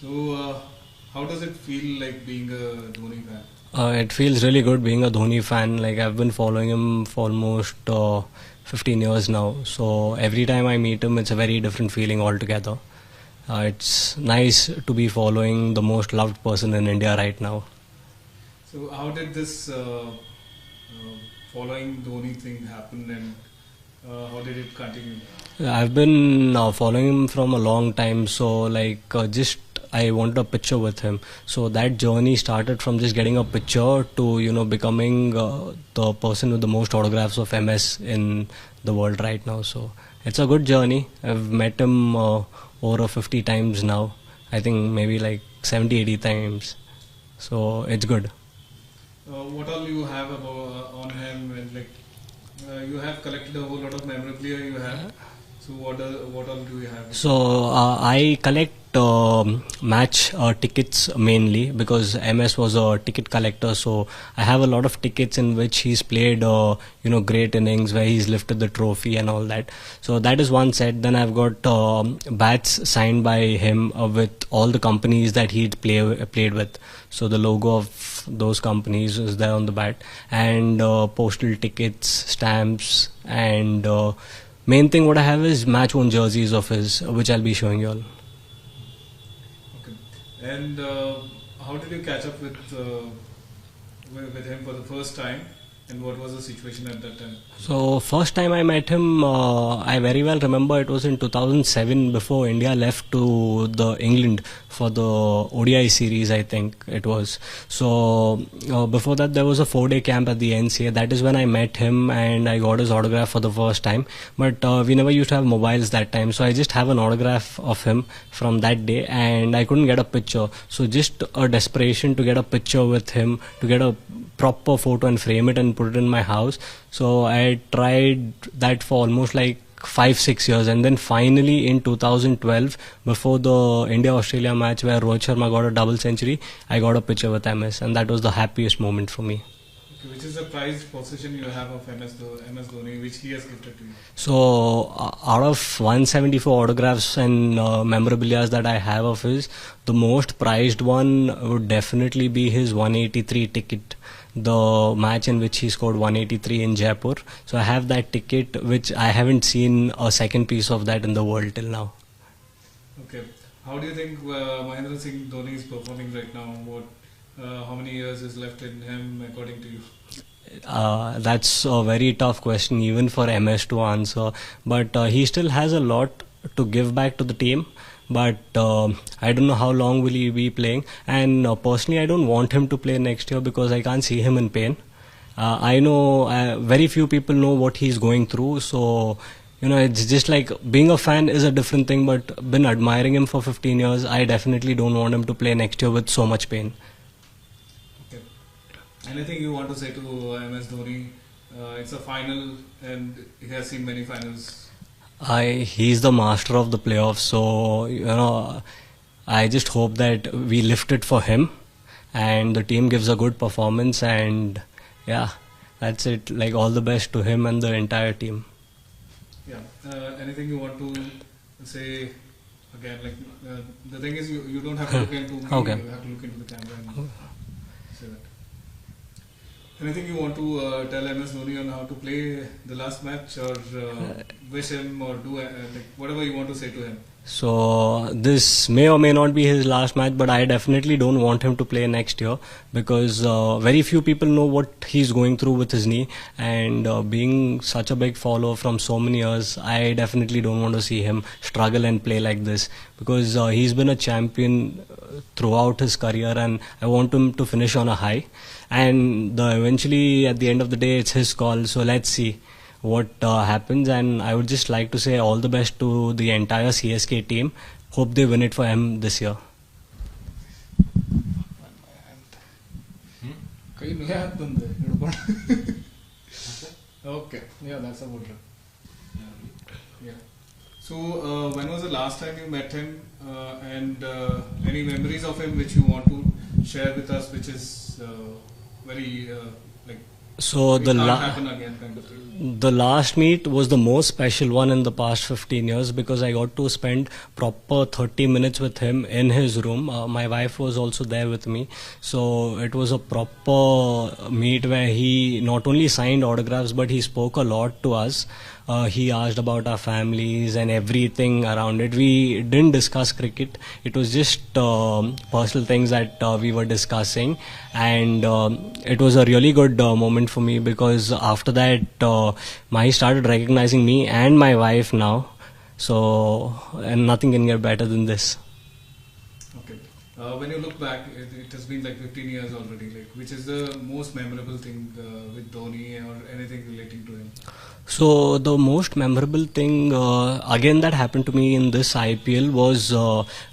So, how does it feel like being a Dhoni fan? It feels really good being a Dhoni fan. Like I've been following him for almost 15 years now. So every time I meet him, it's a very different feeling altogether. It's nice to be following the most loved person in India right now. So, how did this following Dhoni thing happen, and how did it continue? I've been following him from a long time. So just I wanted a picture with him. So that journey started from just getting a picture to becoming the person with the most autographs of MS in the world right now. So it's a good journey. I've met him over 50 times now. I think maybe like 70, 80 times. So it's good. What all you have on him, and you have collected a whole lot of memorabilia you have. So what all do you have? So I collect match tickets mainly because MS was a ticket collector. So I have a lot of tickets in which he's played great innings where he's lifted the trophy and all that. So that is one set. Then I've got bats signed by him with all the companies that he'd played with. So the logo of those companies is there on the bat, and postal tickets, stamps, and main thing what I have is match worn jerseys of his, which I'll be showing you all. Okay. And how did you catch up with him for the first time? And what was the situation at that time? So first time I met him, I very well remember it was in 2007 before India left to the England for the ODI series, I think it was. So before that there was a 4-day camp at the NCA. That is when I met him and I got his autograph for the first time. But we never used to have mobiles that time, so I just have an autograph of him from that day and I couldn't get a picture. So just a desperation to get a picture with him, to get a proper photo and frame it and put it in my house. So I tried that for almost like 5-6 years, and then finally in 2012 before the India-Australia match where Rohit Sharma got a double century, I got a picture with MS, and that was the happiest moment for me. Okay, which is the prized possession you have of MS Dhoni, which he has gifted to you? So out of 174 autographs and memorabilia that I have of his, the most prized one would definitely be his 183 ticket, the match in which he scored 183 in Jaipur. So I have that ticket, which I haven't seen a second piece of that in the world till now. Okay. How do you think Mahendra Singh Dhoni is performing right now? How many years is left in him according to you? That's a very tough question even for MS to answer, but he still has a lot to give back to the team. But I don't know how long will he be playing, and personally I don't want him to play next year because I can't see him in pain. I know very few people know what he's going through, so it's just like being a fan is a different thing, but been admiring him for 15 years, I definitely don't want him to play next year with so much pain. Okay. Anything you want to say to MS Dhoni? It's a final and he has seen many finals. He's the master of the playoffs, so I just hope that we lift it for him and the team gives a good performance, and yeah, that's it. Like all the best to him and the entire team. Yeah. Anything you want to say again? The thing is, you don't have to look into me. Okay. You have to look into the camera and say that. Anything you want to tell MS Dhoni on how to play the last match, or wish him, or do whatever you want to say to him? So this may or may not be his last match, but I definitely don't want him to play next year because very few people know what he's going through with his knee, and being such a big follower from so many years, I definitely don't want to see him struggle and play like this because he's been a champion throughout his career, and I want him to finish on a high. And eventually at the end of the day it's his call, so let's see what happens. And I would just like to say all the best to the entire CSK team. Hope they win it for him this year. Okay, yeah, that's about it. Yeah. So when was the last time you met him, and any memories of him which you want to share with us, which is very So It can't happen again, kind of thing. the last meet was the most special one in the past 15 years because I got to spend proper 30 minutes with him in his room. My wife was also there with me. So it was a proper meet where he not only signed autographs but he spoke a lot to us. He asked about our families and everything around it. We didn't discuss cricket. It was just personal things that we were discussing, and it was a really good moment for me because after that, Mahi started recognizing me and my wife now. So, and nothing can get better than this. Okay. When you look back, it has been like 15 years already. Like, which is the most memorable thing with Dhoni or anything relating to him? So the most memorable thing again that happened to me in this IPL was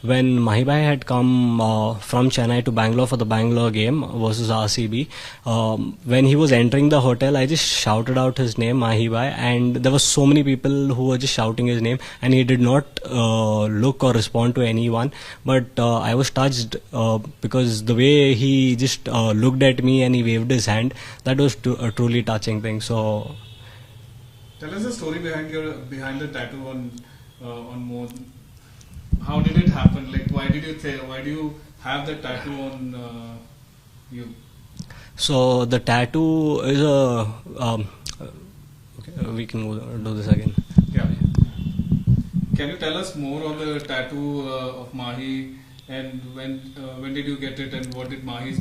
when Mahibhai had come from Chennai to Bangalore for the Bangalore game versus RCB. When he was entering the hotel, I just shouted out his name, Mahibhai, and there were so many people who were just shouting his name, and he did not look or respond to anyone. But I was touched because the way he just looked at me and he waved his hand, that was a truly touching thing. So. Tell us the story behind the tattoo on Mo. How did it happen? Like, why do you have the tattoo on you? So the tattoo is a. Okay, we can do this again. Yeah. Can you tell us more on the tattoo of Mahi, and when did you get it, and what did Mahi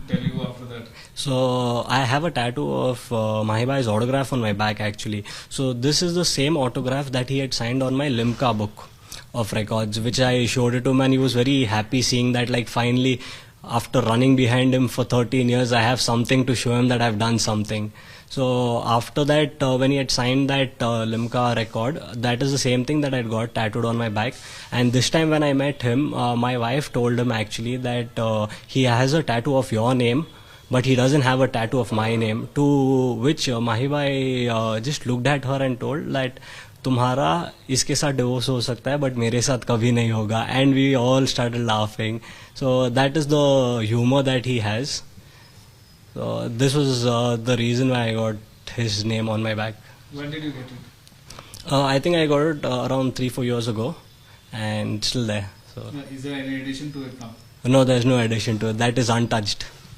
tell you after that? So I have a tattoo of Mahibhai's autograph on my back actually. So this is the same autograph that he had signed on my Limca book of records, which I showed it to him, and he was very happy seeing that, like, finally after running behind him for 13 years I have something to show him that I've done something. So after that, when he had signed that Limca record, that is the same thing that I got tattooed on my back. And this time when I met him, my wife told him actually that he has a tattoo of your name, but he doesn't have a tattoo of my name. To which Mahibhai just looked at her and told that तुम्हारा इसके साथ divorce हो सकता है but मेरे साथ कभी नहीं होगा. And we all started laughing. So that is the humour that he has. So this was the reason why I got his name on my back. When did you get it? I think I got it around 3-4 years ago, and still there. So Is there any addition to it now? no, there's no addition to it. That is untouched.